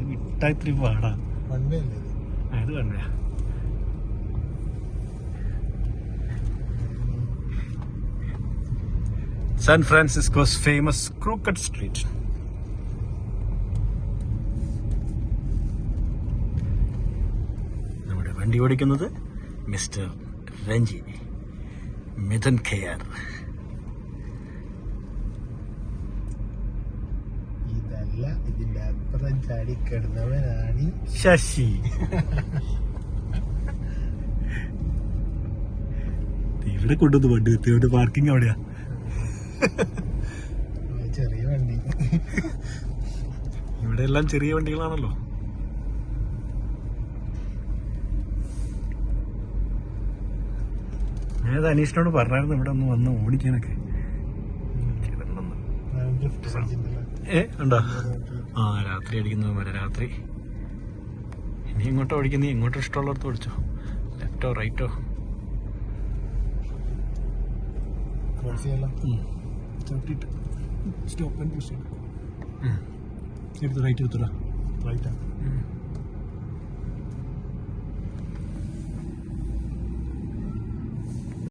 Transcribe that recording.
വിട്ടാ ഇത്തിരി പാടാ. അത് വേണ്ട. San Francisco's famous crooked street. നമ്മുടെ വണ്ടി ഓടിക്കുന്നത് മിസ്റ്റർ രഞ്ജി മിഥുൻ ഖയാർ. ഇതിന്റെ അപ്പുറം ചാടി കിടന്നവനാണ് ശശി. ഇവിടെ കൊണ്ടുവന്ന് വണ്ടി എത്തി. ഇവിടെ പാർക്കിംഗ് അവിടെയാ. ചെറിയ വണ്ടി. ഇവിടെ എല്ലാം ചെറിയ വണ്ടികളാണല്ലോ. ഞാനത് അനീഷിനോട് പറഞ്ഞായിരുന്നു ഇവിടെ ഒന്ന് വന്ന് ഓടിക്കാനൊക്കെ. ഉണ്ടോ? ആ, രാത്രി അടിക്കുന്നത് വരെ രാത്രി. ഇനി എങ്ങോട്ടോ ഓടിക്കുന്ന, എങ്ങോട്ടോ ഇഷ്ടമുള്ളടത്ത് ഓടിച്ചോ. ലെഫ്റ്റോ റൈറ്റോ. Stop and push. എടുത്തു റൈറ്റ് എടുത്തോടാ. റൈറ്റാ.